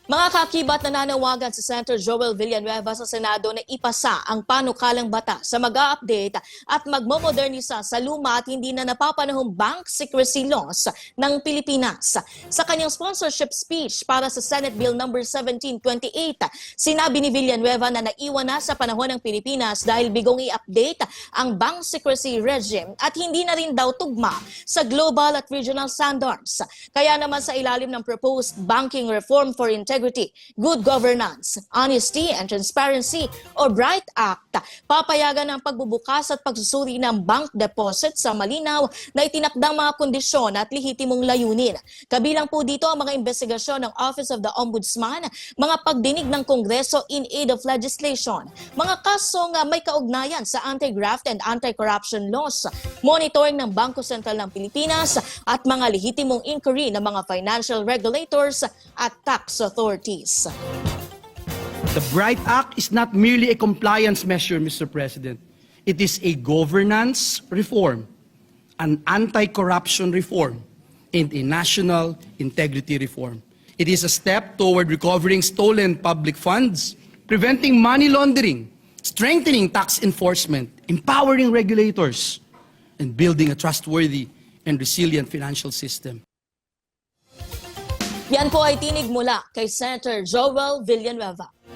Mga kakibat na nanawagan si Senator Joel Villanueva sa Senado na ipasa ang panukalang batas sa mag-a-update at magmomodernisa sa luma at hindi na napapanahong bank secrecy laws ng Pilipinas. Sa kanyang sponsorship speech para sa Senate Bill No. 1728, sinabi ni Villanueva na naiwan na sa panahon ng Pilipinas dahil bigong i-update ang bank secrecy regime at hindi na rin daw tugma sa global at regional standards. Kaya naman sa ilalim ng proposed Banking Reform for Integrity, Good Governance, Honesty and Transparency o BRIGHT Act, papayagan ang pagbubukas at pagsusuri ng bank deposit sa malinaw na itinakdang mga kondisyon at lehitimong layunin. Kabilang po dito ang mga investigasyon ng Office of the Ombudsman, mga pagdinig ng Kongreso in aid of legislation, mga kasong may kaugnayan sa anti-graft and anti-corruption laws, monitoring ng Bangko Sentral ng Pilipinas at mga lehitimong inquiry ng mga financial regulators at tax authorities. The BRIGHT Act is not merely a compliance measure, Mr. President. It is a governance reform, an anti-corruption reform, and a national integrity reform. It is a step toward recovering stolen public funds, preventing money laundering, strengthening tax enforcement, empowering regulators, and building a trustworthy and resilient financial system. Yan po ay tinig mula kay Senator Joel Villanueva.